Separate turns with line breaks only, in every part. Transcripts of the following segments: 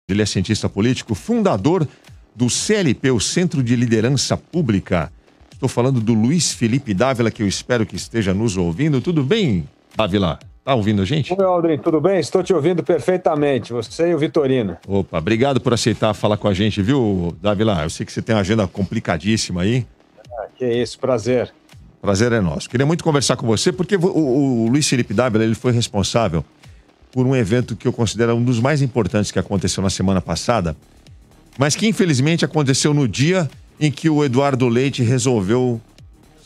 Ele é cientista político, fundador do CLP, o Centro de Liderança Pública. Estou falando do Luiz Felipe Dávila, que eu espero que esteja nos ouvindo. Tudo bem, Dávila? Tá ouvindo a gente?
Oi, Aldrin, tudo bem? Estou te ouvindo perfeitamente, você e o Vitorino.
Opa, obrigado por aceitar falar com a gente, viu, Dávila? Eu sei que você tem uma agenda complicadíssima aí.
Que isso, prazer.
Prazer é nosso. Queria muito conversar com você, porque o Luiz Felipe Dávila, ele foi responsável por um evento que eu considero um dos mais importantes que aconteceu na semana passada, mas que infelizmente aconteceu no dia em que o Eduardo Leite resolveu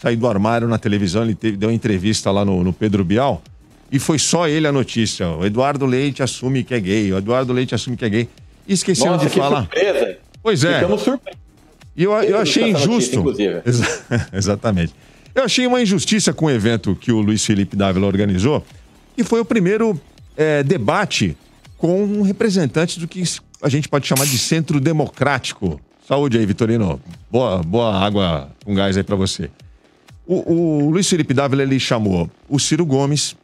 sair do armário na televisão. Ele deu uma entrevista lá no Pedro Bial e foi só ele a notícia. O Eduardo Leite assume que é gay, o Eduardo Leite assume que é gay. E esqueceram de falar.
Surpresa.
Pois é.
Ficamos surpresos.
E eu achei injusto.
Notícia,
Exatamente. Eu achei uma injustiça com o evento que o Luiz Felipe Dávila organizou, e foi o primeiro debate com um representante do que a gente pode chamar de centro democrático. Saúde aí, Vitorino. Boa água com gás aí pra você. O Luiz Felipe Dávila, ele chamou o Ciro Gomes,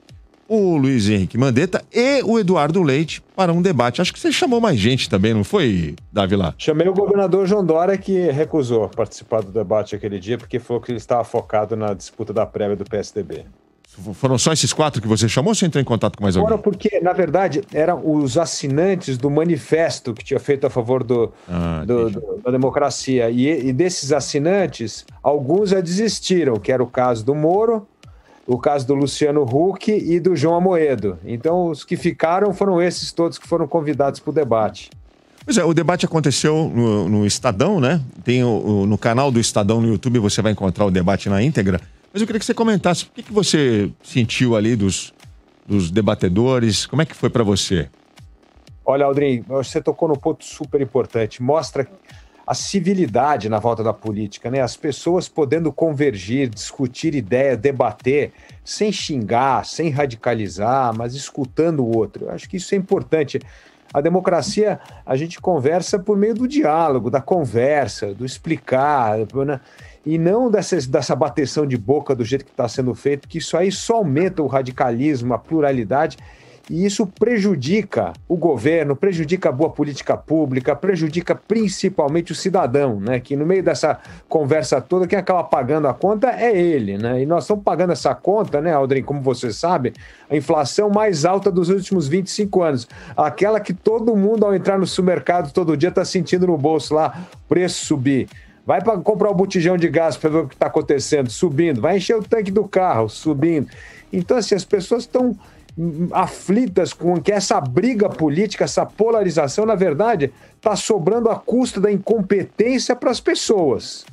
o Luiz Henrique Mandetta e o Eduardo Leite para um debate. Acho que você chamou mais gente também, não foi, Dávila?
Chamei o governador João Dória, que recusou participar do debate aquele dia, porque falou que ele estava focado na disputa da prévia do PSDB.
Foram só esses 4 que você chamou ou você entrou em contato com mais alguém?
Foram porque, na verdade, eram os assinantes do manifesto que tinha feito a favor da democracia. E desses assinantes, alguns já desistiram, que era o caso do Moro, o caso do Luciano Huck e do João Amoedo. Então, os que ficaram foram esses todos que foram convidados para o debate.
Pois é, o debate aconteceu no Estadão, né? Tem no canal do Estadão no YouTube, você vai encontrar o debate na íntegra. Mas eu queria que você comentasse, o que você sentiu ali dos debatedores? Como é que foi para você?
Olha, Aldrin, você tocou num ponto super importante. Mostra a civilidade na volta da política, né? As pessoas podendo convergir, discutir ideia, debater, sem xingar, sem radicalizar, mas escutando o outro. Eu acho que isso é importante. A democracia, a gente conversa por meio do diálogo, da conversa, do explicar, né? E não dessa bateção de boca do jeito que está sendo feito, que isso aí só aumenta o radicalismo, a pluralidade, e isso prejudica o governo, prejudica a boa política pública, prejudica principalmente o cidadão, né? Que no meio dessa conversa toda, quem acaba pagando a conta é ele, né? E nós estamos pagando essa conta, né, Aldrin, como você sabe, a inflação mais alta dos últimos 25 anos. Aquela que todo mundo, ao entrar no supermercado todo dia, está sentindo no bolso lá, preço subir. Vai para comprar um botijão de gás para ver o que está acontecendo, subindo. Vai encher o tanque do carro, subindo. Então, assim, as pessoas estão aflitas com que essa briga política, essa polarização, na verdade, está sobrando a custa da incompetência para as pessoas.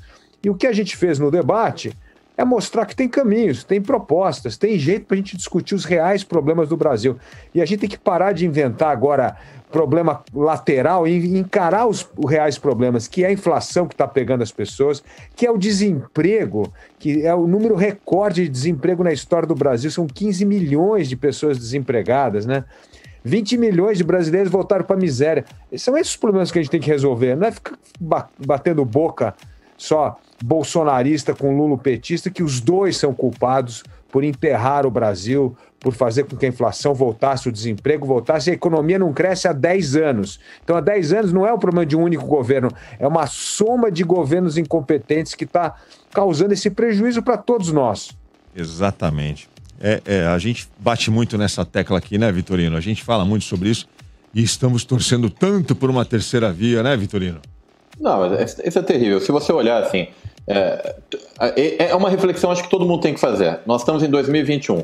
E o que a gente fez no debate é mostrar que tem caminhos, tem propostas, tem jeito para a gente discutir os reais problemas do Brasil. E a gente tem que parar de inventar agora problema lateral e encarar os reais problemas, que é a inflação que está pegando as pessoas, que é o desemprego, que é o número recorde de desemprego na história do Brasil. São 15 milhões de pessoas desempregadas, né? 20 milhões de brasileiros voltaram para a miséria. São esses os problemas que a gente tem que resolver. Não é ficar batendo boca só bolsonarista com lulopetista, que os dois são culpados por enterrar o Brasil, por fazer com que a inflação voltasse, o desemprego voltasse, e a economia não cresce há 10 anos. Então, há 10 anos não é o problema de um único governo, é uma soma de governos incompetentes que está causando esse prejuízo para todos nós.
Exatamente. A gente bate muito nessa tecla aqui, né, Vitorino? A gente fala muito sobre isso e estamos torcendo tanto por uma terceira via, né, Vitorino?
Não, mas isso é terrível. Se você olhar assim, é uma reflexão acho que todo mundo tem que fazer. Nós estamos em 2021.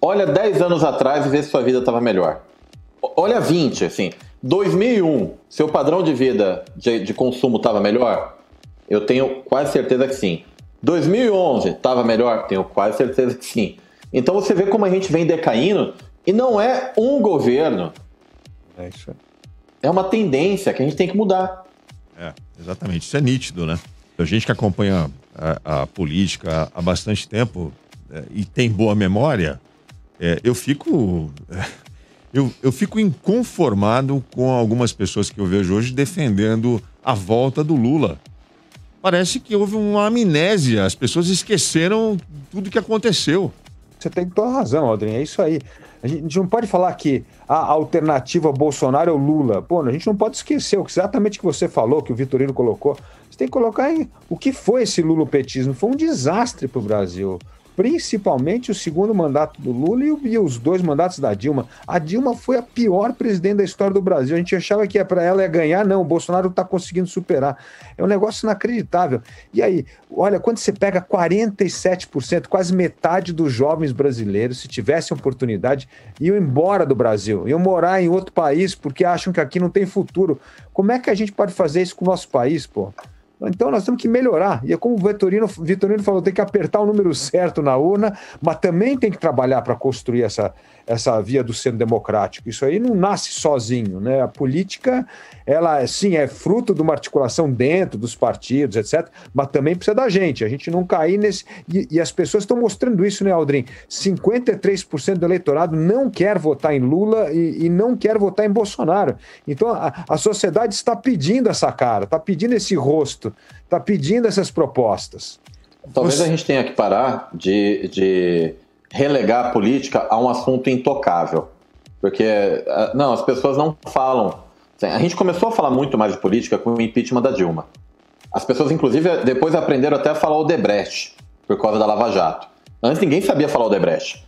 Olha 10 anos atrás e vê se sua vida estava melhor. Olha 20, assim. 2001, seu padrão de vida de consumo estava melhor? Eu tenho quase certeza que sim. 2011, estava melhor? Tenho quase certeza que sim. Então você vê como a gente vem decaindo e não é um governo.
É isso aí.
É uma tendência que a gente tem que mudar.
Exatamente. Isso é nítido, né? A gente que acompanha a política há bastante tempo e tem boa memória, eu fico inconformado com algumas pessoas que eu vejo hoje defendendo a volta do Lula. Parece que houve uma amnésia, as pessoas esqueceram tudo que aconteceu.
Você tem toda a razão, Aldrin, é isso aí. A gente não pode falar que a alternativa Bolsonaro é o Lula. Pô, a gente não pode esquecer exatamente o que você falou, que o Vitorino colocou. Você tem que colocar aí o que foi esse lulopetismo. Foi um desastre para o Brasil. Principalmente o segundo mandato do Lula e os 2 mandatos da Dilma. A Dilma foi a pior presidente da história do Brasil. A gente achava que para ela ia ganhar, não, o Bolsonaro está conseguindo superar. É um negócio inacreditável. E aí, olha, quando você pega 47%, quase metade dos jovens brasileiros, se tivessem oportunidade, iam embora do Brasil, iam morar em outro país porque acham que aqui não tem futuro. Como é que a gente pode fazer isso com o nosso país, pô? Então nós temos que melhorar. E é como o Vitorino falou, tem que apertar o número certo na urna, mas também tem que trabalhar para construir essa via do centro democrático. Isso aí não nasce sozinho, né? A política, ela sim é fruto de uma articulação dentro dos partidos, etc., mas também precisa da gente. A gente não cair nesse... E as pessoas estão mostrando isso, né, Aldrin? 53% do eleitorado não quer votar em Lula e não quer votar em Bolsonaro. Então a sociedade está pedindo essa cara, está pedindo esse rosto, está pedindo essas propostas.
Talvez a gente tenha que parar de relegar a política a um assunto intocável. Porque, não, as pessoas não falam. A gente começou a falar muito mais de política com o impeachment da Dilma. As pessoas, inclusive, depois aprenderam até a falar Odebrecht, por causa da Lava Jato. Antes ninguém sabia falar Odebrecht.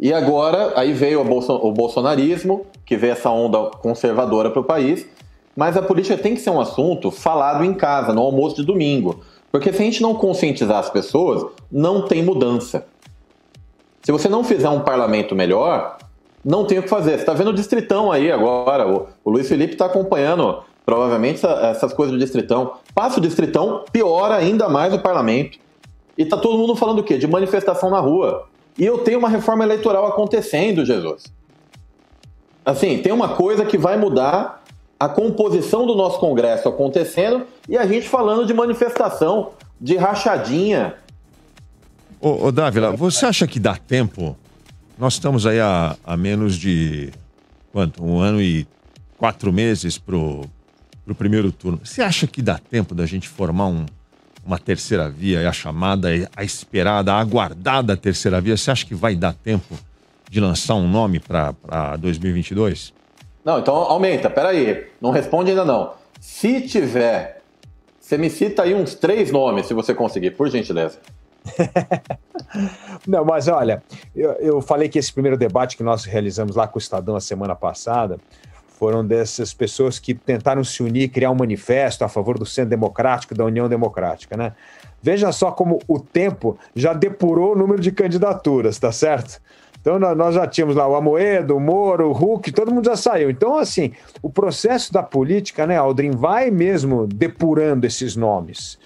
E agora, aí veio o bolsonarismo, que veio essa onda conservadora para o país, mas a política tem que ser um assunto falado em casa, no almoço de domingo. Porque se a gente não conscientizar as pessoas, não tem mudança. Se você não fizer um parlamento melhor, não tem o que fazer. Você está vendo o Distritão aí agora, o Luiz Felipe está acompanhando provavelmente essas coisas do Distritão. Passa o Distritão, piora ainda mais o parlamento. E está todo mundo falando o quê? De manifestação na rua. E eu tenho uma reforma eleitoral acontecendo, Jesus. Assim, tem uma coisa que vai mudar a composição do nosso Congresso acontecendo e a gente falando de manifestação, de rachadinha.
Ô Dávila, você acha que dá tempo? Nós estamos aí a menos de, quanto? 1 ano e 4 meses pro primeiro turno. Você acha que dá tempo da gente formar uma terceira via, a chamada, a esperada, a aguardada terceira via? Você acha que vai dar tempo de lançar um nome para 2022?
Não, então aumenta, peraí, não responde ainda não. Se tiver, você me cita aí uns 3 nomes, se você conseguir, por gentileza.
Não, mas olha, eu falei que esse primeiro debate que nós realizamos lá com o Estadão a semana passada foram dessas pessoas que tentaram se unir, criar um manifesto a favor do centro democrático, da União Democrática, né? Veja só como o tempo já depurou o número de candidaturas, tá certo? Então nós já tínhamos lá o Amoedo, o Moro, o Huck, todo mundo já saiu. Então, assim, o processo da política, né, Aldrin, vai mesmo depurando esses nomes.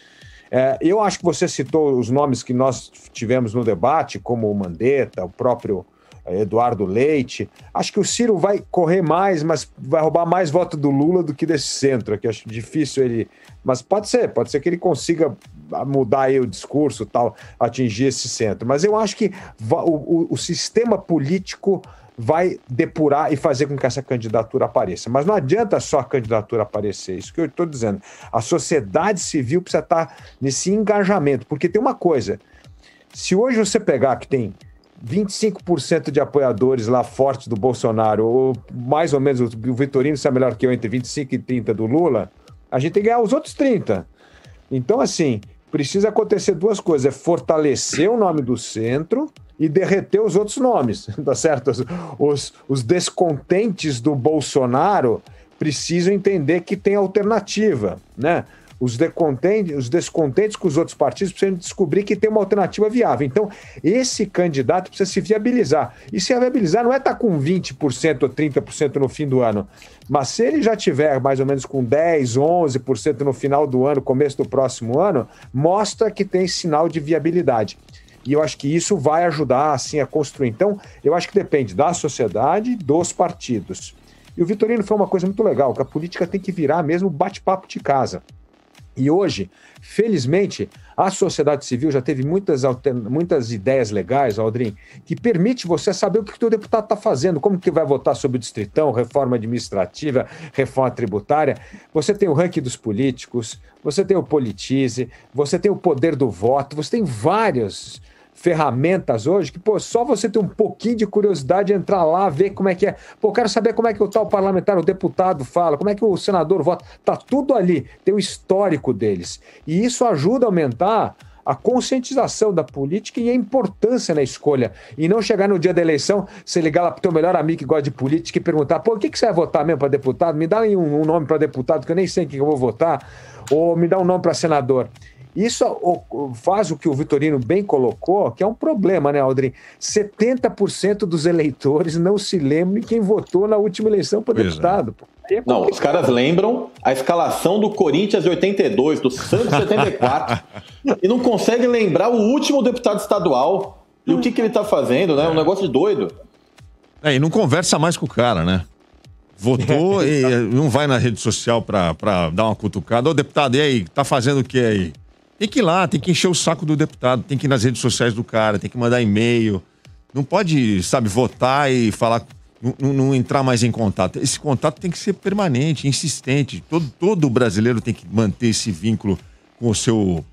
Eu acho que você citou os nomes que nós tivemos no debate, como o Mandetta, o próprio Eduardo Leite. Acho que o Ciro vai correr mais, mas vai roubar mais voto do Lula do que desse centro, que acho difícil ele... Mas pode ser que ele consiga mudar aí o discurso, tal, atingir esse centro. Mas eu acho que o sistema político vai depurar e fazer com que essa candidatura apareça. Mas não adianta só a candidatura aparecer, isso que eu estou dizendo. A sociedade civil precisa estar nesse engajamento, porque tem uma coisa, se hoje você pegar que tem 25% de apoiadores lá fortes do Bolsonaro, ou mais ou menos, o Vitorino sabe melhor que eu, entre 25% e 30% do Lula, a gente tem que ganhar os outros 30%. Então, assim, precisa acontecer 2 coisas, é fortalecer o nome do centro e derreter os outros nomes, tá certo? Os descontentes do Bolsonaro precisam entender que tem alternativa, né? Os descontentes com os outros partidos precisam descobrir que tem uma alternativa viável. Então, esse candidato precisa se viabilizar. E se viabilizar não é estar com 20% ou 30% no fim do ano, mas se ele já tiver mais ou menos com 10%, 11% no final do ano, começo do próximo ano, mostra que tem sinal de viabilidade. E eu acho que isso vai ajudar, assim, a construir. Então, eu acho que depende da sociedade e dos partidos. E o Vitorino foi uma coisa muito legal, que a política tem que virar mesmo bate-papo de casa. E hoje, felizmente, a sociedade civil já teve muitas ideias legais, Aldrin, que permite você saber o que o teu deputado está fazendo, como que vai votar sobre o Distritão, reforma administrativa, reforma tributária. Você tem o ranking dos políticos, você tem o Politize, você tem o poder do voto, você tem vários ferramentas hoje que, pô, só você ter um pouquinho de curiosidade, entrar lá, ver como é que é. Pô, quero saber como é que o tal parlamentar, o deputado fala, como é que o senador vota. Tá tudo ali, tem o histórico deles. E isso ajuda a aumentar a conscientização da política e a importância na escolha. E não chegar no dia da eleição, você ligar lá pro teu melhor amigo que gosta de política e perguntar, pô, o que você vai votar mesmo para deputado? Me dá aí um nome para deputado que eu nem sei quem eu vou votar. Ou me dá um nome para senador. Isso faz o que o Vitorino bem colocou, que é um problema, né, Aldrin? 70% dos eleitores não se lembram de quem votou na última eleição para deputado.
Não, os caras lembram a escalação do Corinthians de 82, do Santos de 74, e não conseguem lembrar o último deputado estadual e o que ele tá fazendo, né? Um negócio de doido.
E não conversa mais com o cara, né? Votou e não vai na rede social pra dar uma cutucada. Ô, deputado, e aí? Tá fazendo o que aí? Tem que ir lá, tem que encher o saco do deputado, tem que ir nas redes sociais do cara, tem que mandar e-mail. Não pode, sabe, votar e falar, não entrar mais em contato. Esse contato tem que ser permanente, insistente. Todo brasileiro tem que manter esse vínculo com o seu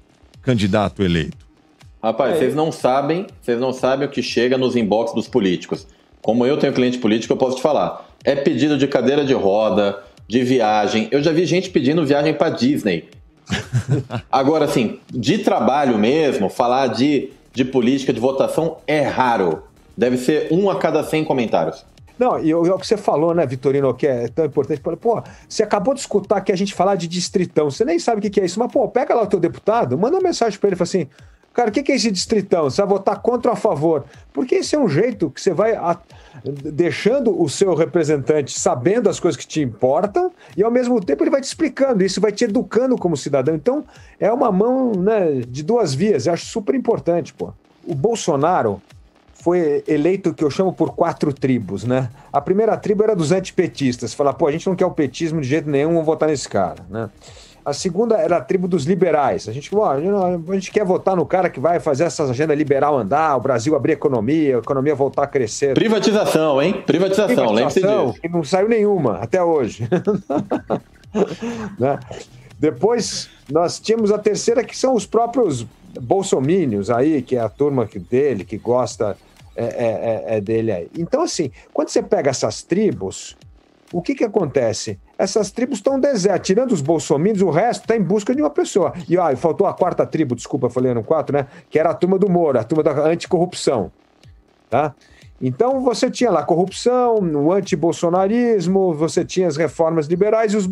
candidato eleito.
Rapaz, vocês não sabem o que chega nos inbox dos políticos. Como eu tenho cliente político, eu posso te falar. É pedido de cadeira de roda, de viagem. Eu já vi gente pedindo viagem para Disney. Agora, assim, de trabalho mesmo, falar de política, de votação, é raro. Deve ser 1 a cada 100 comentários.
Não, e o que você falou, né, Vitorino, que é tão importante. Pô, você acabou de escutar aqui a gente falar de distritão, você nem sabe o que é isso, mas, pô, pega lá o teu deputado, manda uma mensagem para ele, fala assim, cara, o que é esse distritão? Você vai votar contra ou a favor? Porque esse é um jeito que você vai deixando o seu representante sabendo as coisas que te importam e, ao mesmo tempo, ele vai te explicando. Isso vai te educando como cidadão. Então, é uma mão, né, de duas vias. Eu acho super importante, pô. O Bolsonaro foi eleito, o que eu chamo, por 4 tribos, né? A primeira tribo era dos antipetistas. Falar, pô, a gente não quer o petismo de jeito nenhum, vamos votar nesse cara, né? A segunda era a tribo dos liberais. A gente quer votar no cara que vai fazer essa agenda liberal andar, o Brasil abrir a economia voltar a crescer.
Privatização, hein? Privatização, lembre-se disso.
E não saiu nenhuma, até hoje. Né? Depois, nós tínhamos a terceira, que são os próprios bolsomínios aí, que é a turma dele, que gosta dele aí. Então, assim, quando você pega essas tribos, o que acontece? Essas tribos estão desertas. Tirando os bolsominions, o resto está em busca de uma pessoa. E faltou a 4ª tribo, desculpa, falei no 4, né? Que era a turma do Moro, a turma da anticorrupção. Tá? Então você tinha lá corrupção, o antibolsonarismo, você tinha as reformas liberais e os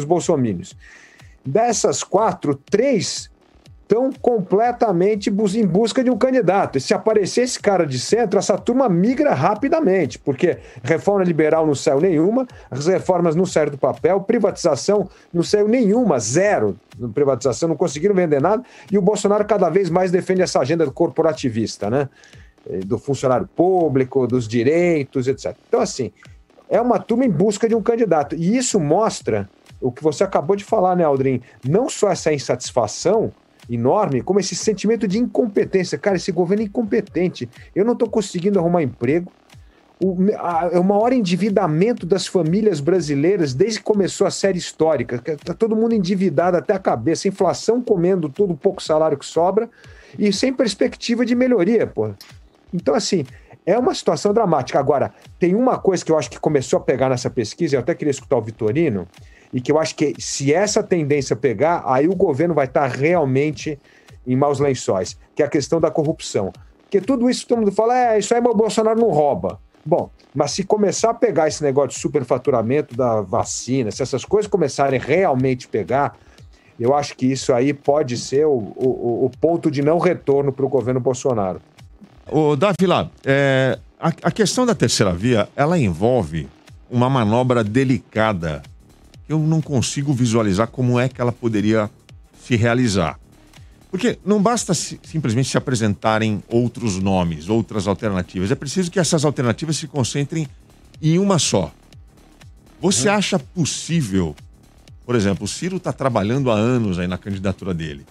bolsominions. Dessas 4, 3 estão completamente em busca de um candidato. E se aparecer esse cara de centro, essa turma migra rapidamente, porque reforma liberal não saiu nenhuma, as reformas não saíram do papel, privatização não saiu nenhuma, 0 privatização, não conseguiram vender nada, e o Bolsonaro cada vez mais defende essa agenda corporativista, né? Do funcionário público, dos direitos, etc. Então, assim, é uma turma em busca de um candidato. E isso mostra o que você acabou de falar, né, Aldrin? Não só essa insatisfação enorme, como esse sentimento de incompetência. Cara, esse governo é incompetente. Eu não estou conseguindo arrumar emprego. O maior endividamento das famílias brasileiras desde que começou a série histórica. Está todo mundo endividado até a cabeça. Inflação comendo todo o pouco salário que sobra e sem perspectiva de melhoria, pô. Então, assim, é uma situação dramática. Agora, tem uma coisa que eu acho que começou a pegar nessa pesquisa, eu até queria escutar o Vitorino, e que eu acho que se essa tendência pegar, aí o governo vai estar realmente em maus lençóis, que é a questão da corrupção. Porque tudo isso todo mundo fala, isso aí o Bolsonaro não rouba. Bom, mas se começar a pegar esse negócio de superfaturamento da vacina, se essas coisas começarem realmente a pegar, eu acho que isso aí pode ser o ponto de não retorno para o governo Bolsonaro.
Ô, Davi, lá, a questão da terceira via, ela envolve uma manobra delicada. Eu não consigo visualizar como é que ela poderia se realizar. Porque não basta simplesmente se apresentarem outros nomes, outras alternativas. É preciso que essas alternativas se concentrem em uma só. Você acha possível, por exemplo, o Ciro está trabalhando há anos aí na candidatura dele.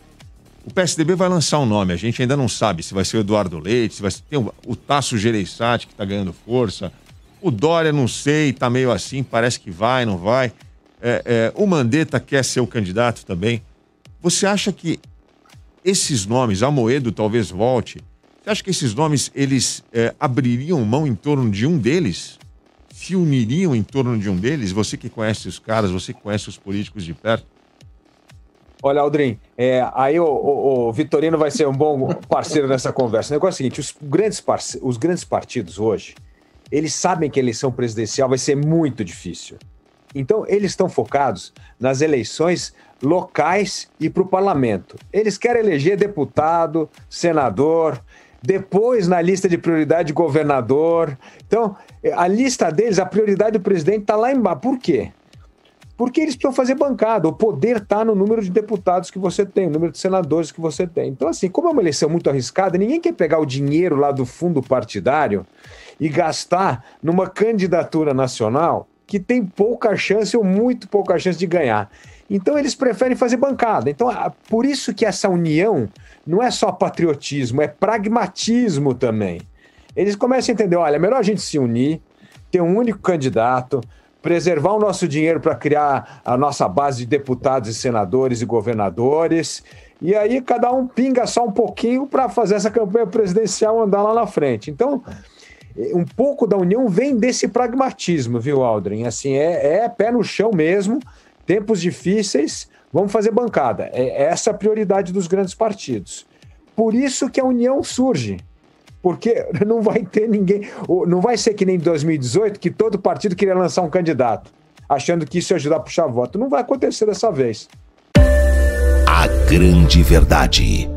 O PSDB vai lançar um nome, a gente ainda não sabe se vai ser o Eduardo Leite, se vai ser o Tasso Gereissati, que está ganhando força. O Dória, não sei, está meio assim, parece que vai, não vai. O Mandetta quer ser o candidato também. Você acha que esses nomes, Amoedo talvez volte, Você acha que esses nomes, eles abririam mão em torno de um deles? Se uniriam em torno de um deles? Você que conhece os caras, você que conhece os políticos de perto.
Olha, Aldrin, aí o Vitorino vai ser um bom parceiro nessa conversa. O negócio é o seguinte, os grandes partidos hoje, eles sabem que a eleição presidencial vai ser muito difícil. Então, eles estão focados nas eleições locais e para o parlamento. Eles querem eleger deputado, senador, depois na lista de prioridade governador. Então, a lista deles, a prioridade do presidente está lá embaixo. Por quê? Porque eles precisam fazer bancada. O poder está no número de deputados que você tem, no número de senadores que você tem. Então, assim, como é uma eleição muito arriscada, ninguém quer pegar o dinheiro lá do fundo partidário e gastar numa candidatura nacional que tem pouca chance ou muito pouca chance de ganhar. Então, eles preferem fazer bancada. Então, por isso que essa união não é só patriotismo, é pragmatismo também. Eles começam a entender, olha, é melhor a gente se unir, ter um único candidato, preservar o nosso dinheiro para criar a nossa base de deputados e senadores e governadores, e aí cada um pinga só um pouquinho para fazer essa campanha presidencial andar lá na frente. Então, um pouco da união vem desse pragmatismo, viu, Aldrin? Assim, é pé no chão mesmo, tempos difíceis, vamos fazer bancada. É essa a prioridade dos grandes partidos. Por isso que a união surge. Porque não vai ter ninguém... Não vai ser que nem em 2018, que todo partido queria lançar um candidato, achando que isso ia ajudar a puxar voto. Não vai acontecer dessa vez.
A grande verdade.